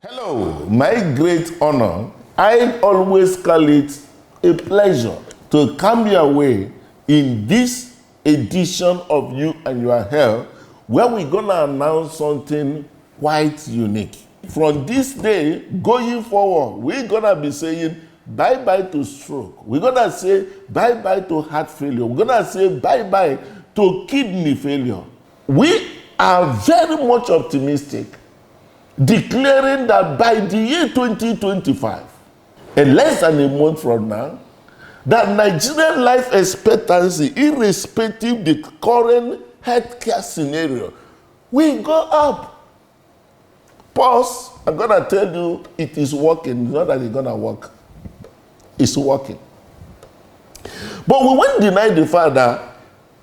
Hello, my great honor. I always call it a pleasure to come your way in this edition of You and Your Health, where we're going to announce something quite unique. From this day going forward, we're going to be saying bye-bye to stroke. We're going to say bye-bye to heart failure. We're going to say bye-bye to kidney failure. We are very much optimistic, declaring that by the year 2025, and less than a month from now, that Nigerian life expectancy, irrespective of the current healthcare scenario, will go up. Pause. I'm going to tell you it is working. It's not that it's going to work. It's working. But we won't deny the fact that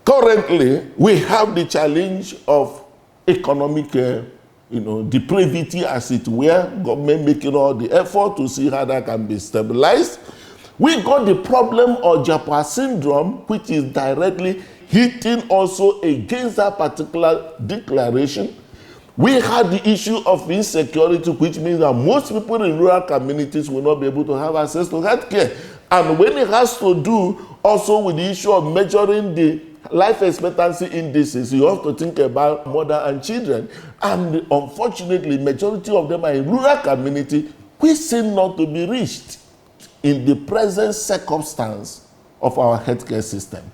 currently we have the challenge of economic depravity, as it were, government making all the effort to see how that can be stabilized. We got the problem of Japa syndrome, which is directly hitting also against that particular declaration. We had the issue of insecurity, which means that most people in rural communities will not be able to have access to health care. And when it has to do also with the issue of measuring the life expectancy indices, you have to think about mother and children. And unfortunately, majority of them are in rural community, which seem not to be reached in the present circumstance of our healthcare system.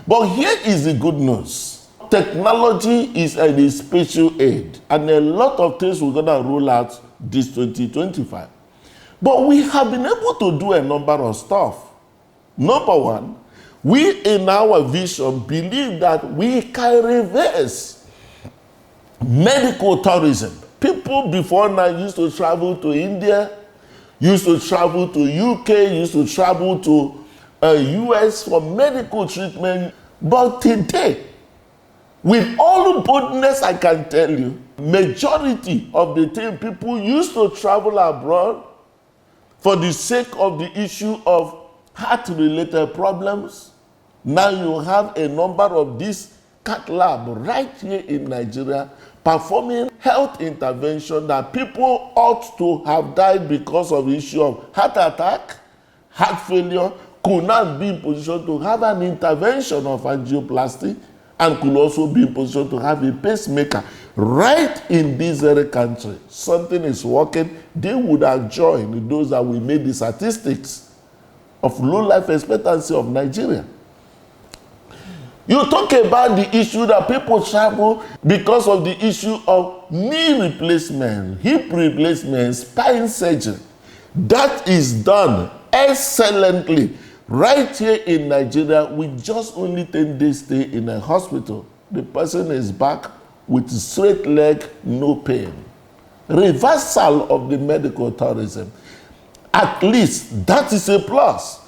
But here is the good news. Technology is a special aid, and a lot of things we're going to roll out this 2025. But we have been able to do a number of stuff. Number one, we in our vision believe that we can reverse medical tourism. People before now used to travel to India, used to travel to UK, used to travel to US for medical treatment. But today, with all boldness, I can tell you, majority of the time people used to travel abroad for the sake of the issue of heart-related problems. Now you have a number of these cath lab right here in Nigeria performing health intervention that people ought to have died because of the issue of heart attack, heart failure, could not be in position to have an intervention of angioplasty, and could also be in position to have a pacemaker right in this very country. Something is working. They would have joined those that we made the statistics of low life expectancy of Nigeria. You talk about the issue that people travel because of the issue of knee replacement, hip replacement, spine surgery. That is done excellently right here in Nigeria with just only 10 days stay in a hospital. The person is back with straight leg, no pain. Reversal of the medical tourism. At least that is a plus.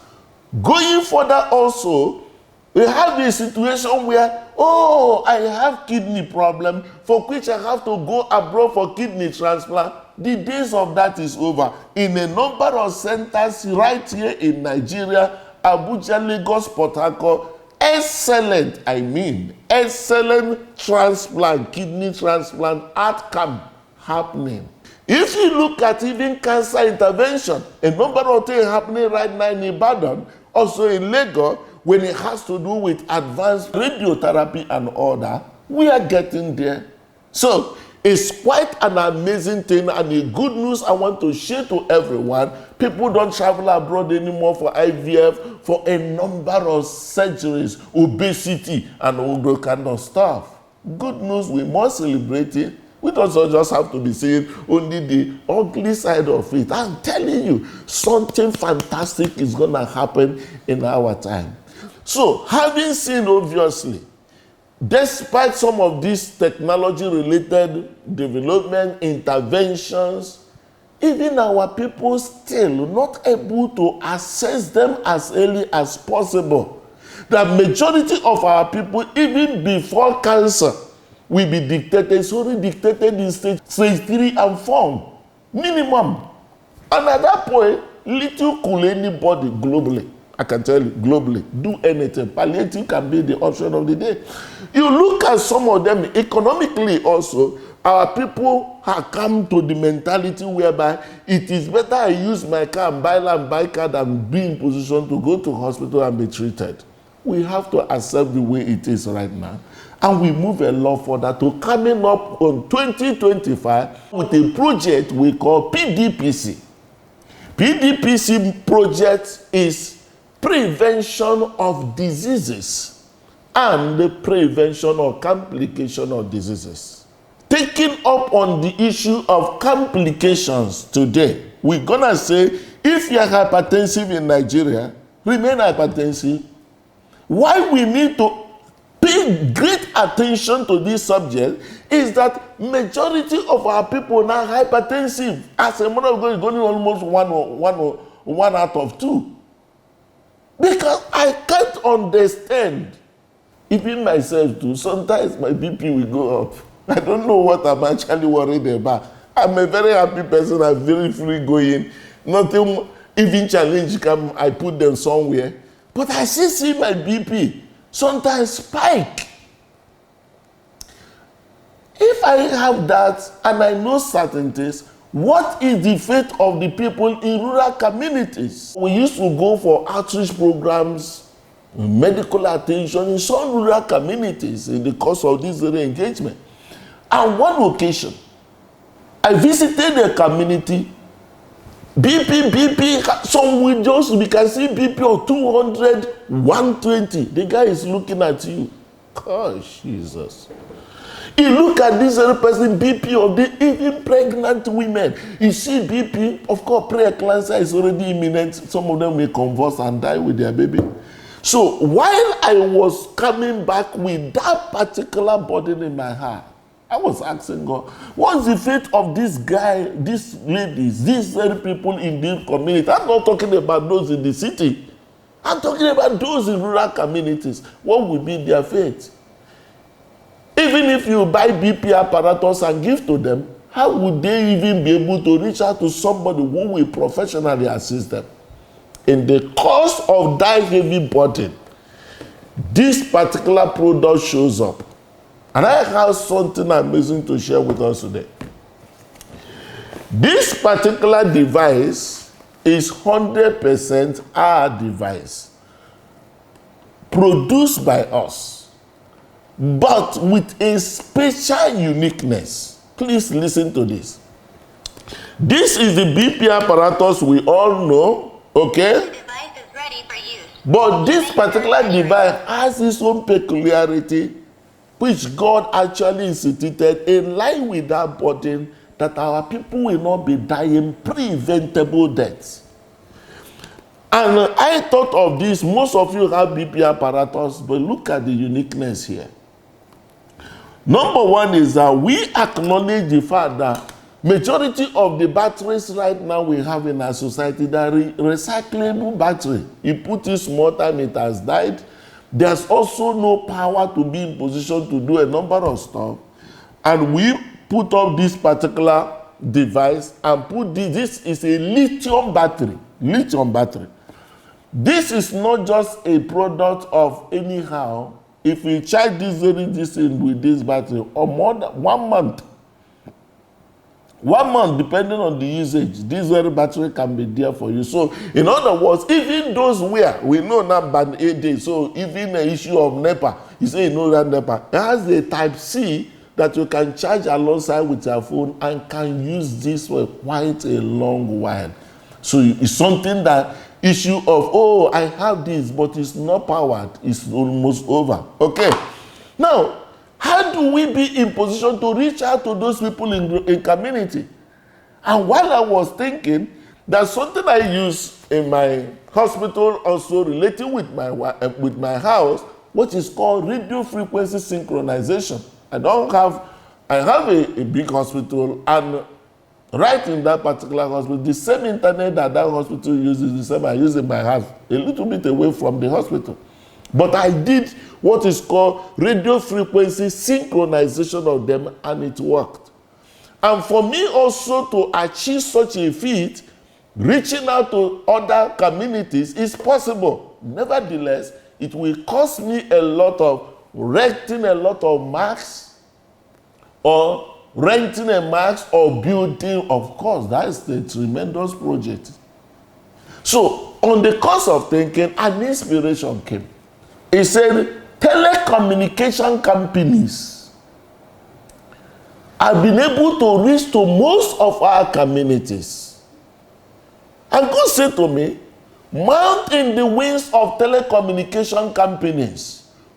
Going further also, we have a situation where, I have kidney problem for which I have to go abroad for kidney transplant. The days of that is over. In a number of centers right here in Nigeria, Abuja, Lagos, Port Harcourt, excellent transplant, kidney transplant outcome happening. If you look at even cancer intervention, a number of things happening right now in Ibadan, also in Lagos, when it has to do with advanced radiotherapy and all that, we are getting there. So it's quite an amazing thing, and the good news I want to share to everyone. People don't travel abroad anymore for IVF, for a number of surgeries, obesity, and all that kind of stuff. Good news, we must celebrate it. We don't just have to be seeing only the ugly side of it. I'm telling you, something fantastic is going to happen in our time. So, having seen, obviously, despite some of these technology-related development interventions, even our people still not able to access them as early as possible. The majority of our people, even before cancer, will be dictated, it's only dictated in stage 3 and 4, minimum. And at that point, little could anybody globally, I can tell you, globally, do anything. Palliative can be the option of the day. You look at some of them economically also, Our people have come to the mentality whereby it is better I use my car and buy land, buy car than be in position to go to hospital and be treated. We have to accept the way it is right now. And we move a lot further to coming up on 2025 with a project we call PDPC. PDPC project is prevention of diseases and the prevention of complication of diseases. Taking up on the issue of complications today, we're gonna say if you're hypertensive in Nigeria, remain hypertensive. Why we need to pay great attention to this subject is that majority of our people now hypertensive. As a matter of God, it's going almost one out of two. Because I can't understand, even myself too, sometimes my BP will go up. I don't know what I'm actually worried about. I'm a very happy person, I'm very free going. Nothing, even challenge come, I put them somewhere. But I still see my BP sometimes spike. If I have that and I know certain things, what is the fate of the people in rural communities? We used to go for outreach programs, medical attention in some rural communities in the course of this engagement. On one occasion, I visited a community, BP, some windows, we can see BP of 200, 120. The guy is looking at you. Gosh, Jesus. You look at this other person, BP of the even pregnant women. You see BP, of course, preeclampsia is already imminent. Some of them may convulse and die with their baby. So while I was coming back with that particular burden in my heart, I was asking God, what's the fate of this guy, these ladies, these very people in the community? I'm not talking about those in the city. I'm talking about those in rural communities. What will be their fate? Even if you buy BP apparatus and give to them, how would they even be able to reach out to somebody who will professionally assist them? In the course of that heavy burden, this particular product shows up. And I have something amazing to share with us today. This particular device is 100% our device, produced by us, but with a special uniqueness. Please listen to this. This is the BP apparatus we all know, okay? The device is ready for use. But this particular device has its own peculiarity, which God actually instituted in line with that burden that our people will not be dying preventable deaths. And I thought of this. Most of you have BP apparatus, but look at the uniqueness here. Number one is that we acknowledge the fact that majority of the batteries right now we have in our society, they are recyclable battery. You put it small time, it has died. There's also no power to be in position to do a number of stuff. And we put up this particular device and put this is a lithium battery. Lithium battery. This is not just a product of anyhow. If we charge this in with this battery, or more than 1 month, 1 month, depending on the usage, this very battery can be there for you. So, in other words, even those where we know now band 8 days, so even the issue of NEPA, you say you know that NEPA, it has a type C that you can charge alongside with your phone and can use this for quite a long while. So, it's something that issue of, oh, I have this, but it's not powered, it's almost over. Okay. Now, how do we be in position to reach out to those people in community? And while I was thinking, there's something I use in my hospital also relating with my house, which is called radio frequency synchronization. I have a big hospital, and right in that particular hospital, the same internet that hospital uses, the same I use in my house, a little bit away from the hospital. But I did what is called radio frequency synchronization of them, and it worked. And for me also to achieve such a feat, reaching out to other communities is possible. Nevertheless, it will cost me a lot of erecting a lot of marks or renting a mosque or building, of course, that is a tremendous project. So, on the course of thinking, an inspiration came. He said, telecommunication companies have been able to reach to most of our communities. And God said to me, mount in the wings of telecommunication companies.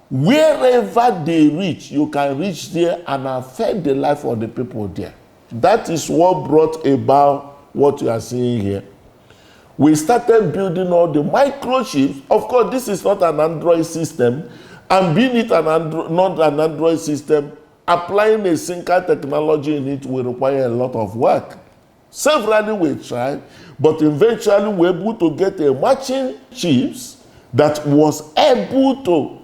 Wherever they reach, you can reach there and affect the life of the people there. That is what brought about what you are seeing here. We started building all the microchips. Of course, this is not an Android system. And being it not an Android system, applying a single technology in it will require a lot of work. Severally we tried, but eventually we were able to get a matching chips that was able to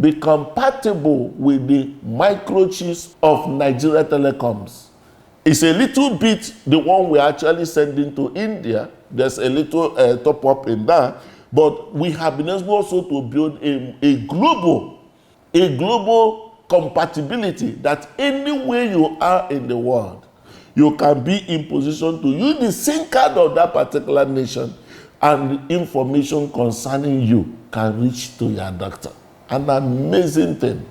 be compatible with the microchips of Nigeria Telecoms. It's a little bit the one we're actually sending to India. There's a little top up in that, but we have been able also to build a global compatibility that anywhere you are in the world, you can be in position to use the SIM card of that particular nation, and the information concerning you can reach to your doctor. An amazing thing.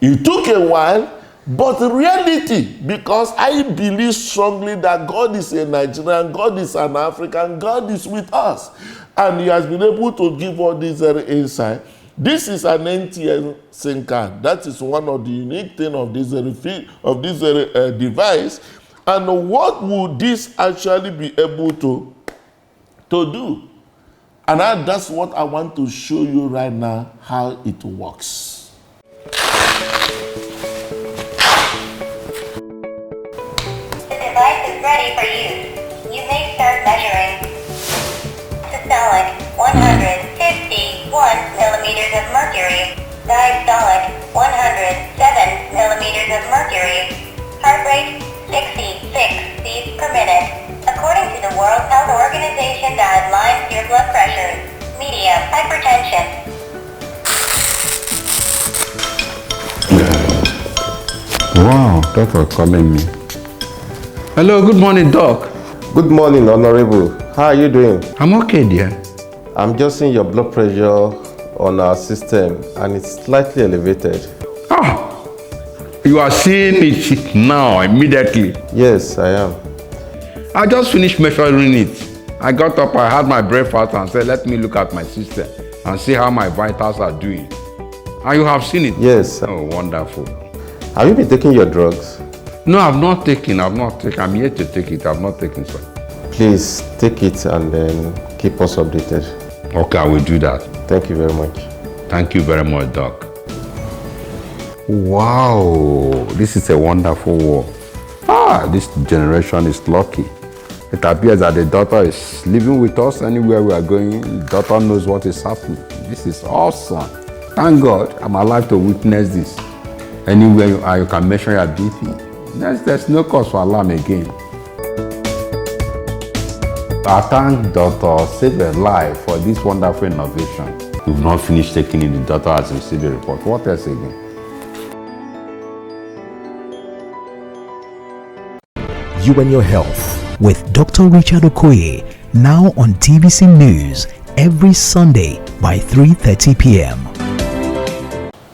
It took a while, but reality, because I believe strongly that God is a Nigerian, God is an African, God is with us. And he has been able to give all these insight. This is an NTN SIM card. That is one of the unique things of this device. And what would this actually be able to do? And that's what I want to show you right now, how it works. The device is ready for use. You may start measuring. Systolic 151 millimeters of mercury. Diastolic 107 millimeters of mercury. Heart rate 66 beats per minute. According to the World Health Organization guidelines, your blood pressure, medium hypertension. Wow, doctor calling me. Hello, good morning, doc. Good morning, Honorable. How are you doing? I'm okay, dear. I'm just seeing your blood pressure on our system and it's slightly elevated. Ah, you are seeing it now, immediately. Yes, I am. I just finished measuring it. I got up, I had my breakfast and said, let me look at my system and see how my vitals are doing. And you have seen it? Yes. Oh, wonderful. Have you been taking your drugs? No, I've not taken. I'm yet to take it. I've not taken, sir. Please take it and then keep us updated. Okay, I will do that. Thank you very much. Thank you very much, doc. Wow, this is a wonderful war. This generation is lucky. It appears that the daughter is living with us anywhere we are going. The daughter knows what is happening. This is awesome. Thank God I'm alive to witness this. Anywhere you are, you can measure your BP. There's no cause for alarm again. I thank Dr. Save a Life for this wonderful innovation. We've not finished taking in. The doctor has received a report. What else again? You and Your Health with Dr. Richard Okoye, now on TVC News every Sunday by 3:30 p.m.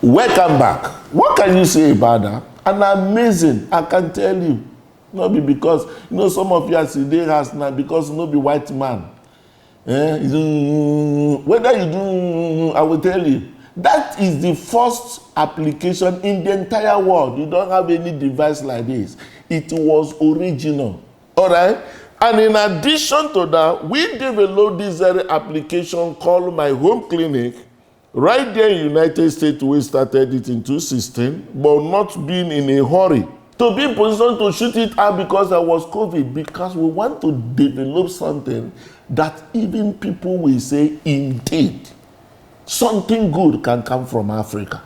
Welcome back. What can you say about that? An amazing, I can tell you. Not be because, some of you are today has now because no be white man. Whether you do, I will tell you. That is the first application in the entire world. You don't have any device like this. It was original. All right? And in addition to that, we developed this very application called My Home Clinic. Right there in the United States, we started it in 2016, but not being in a hurry. To be in position to shoot it out because there was COVID, because we want to develop something that even people will say, indeed, something good can come from Africa.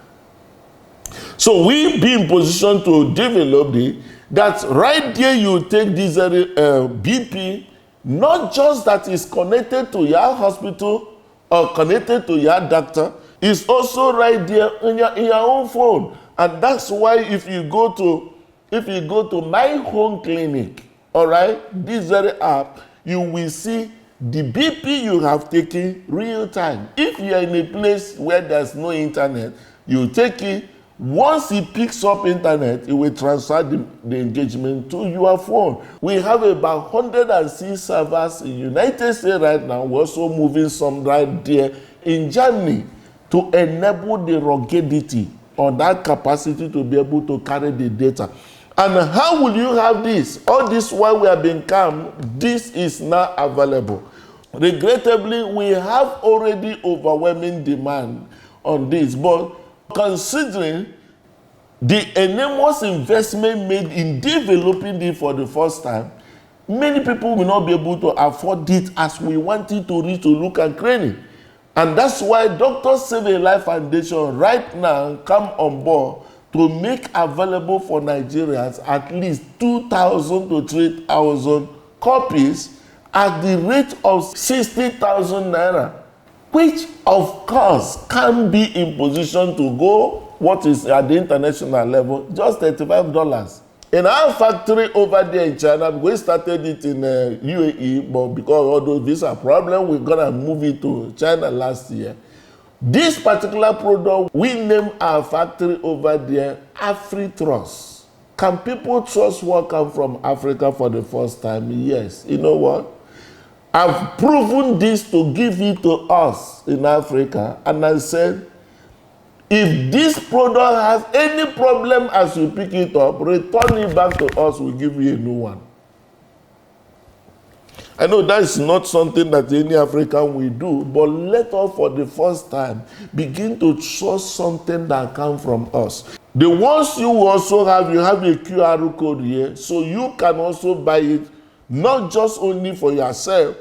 So we be in position to develop it, that right there you take this BP, not just that is connected to your hospital or connected to your doctor, it's also right there in your own phone. And that's why if you go to If you go to My Home Clinic, all right, this very app, you will see the BP you have taken real time. If you are in a place where there's no internet, you take it. Once it picks up internet, it will transfer the engagement to your phone. We have about 106 servers in the United States right now. We're also moving some right there in Germany to enable the ruggedity or that capacity to be able to carry the data. And how will you have this? All this while we have been calm, this is now available. Regrettably, we have already overwhelming demand on this, but considering the enormous investment made in developing it for the first time, many people will not be able to afford it as we want it to reach to look and training. And that's why Doctors Save a Life Foundation right now come on board to make available for Nigerians at least 2,000 to 3,000 copies at the rate of 60,000 naira, which of course can be in position to go what is at the international level, just $35. In our factory over there in China, we started it in UAE, but because of all those visa problems, we're gonna move it to China last year. This particular product, we name our factory over there AfriTrust. Can people trust what comes from Africa for the first time? Yes. You know what? I've proven this to give it to us in Africa, and I said, if this product has any problem as you pick it up, return it back to us, we'll give you a new one. I know that is not something that any African will do, but let us for the first time begin to trust something that comes from us. The ones you also have, you have a QR code here, so you can also buy it, not just only for yourself.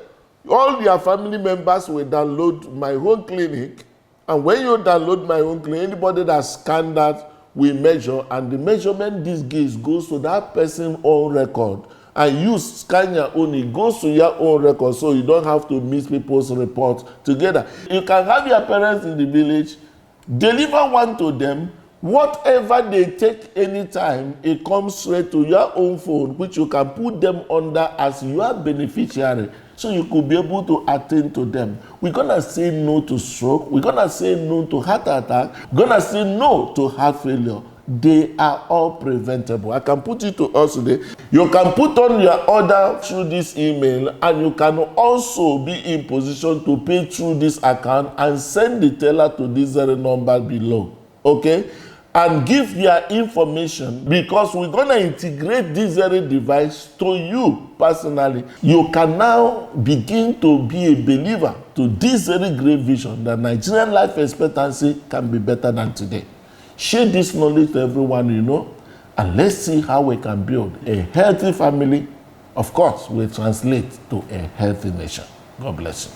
All your family members will download My Home Clinic, and when you download My Home Clinic, anybody that scanned that will measure, and the measurement this gives goes to that person's own record. And you scan your own, it goes to your own record, so you don't have to mix people's reports together. You can have your parents in the village, deliver one to them, whatever they take anytime, it comes straight to your own phone, which you can put them under as your beneficiary, so you could be able to attend to them. We're gonna say no to stroke, we're gonna say no to heart attack, we're gonna say no to heart failure. They are all preventable. I can put it to us today. You can put on your order through this email, and you can also be in position to pay through this account and send the teller to this very number below. Okay? And give your information, because we're going to integrate this very device to you personally. You can now begin to be a believer to this very great vision that Nigerian life expectancy can be better than today. Share this knowledge to everyone you know, and let's see how we can build a healthy family. Of course, will translate to a healthy nation. God bless you.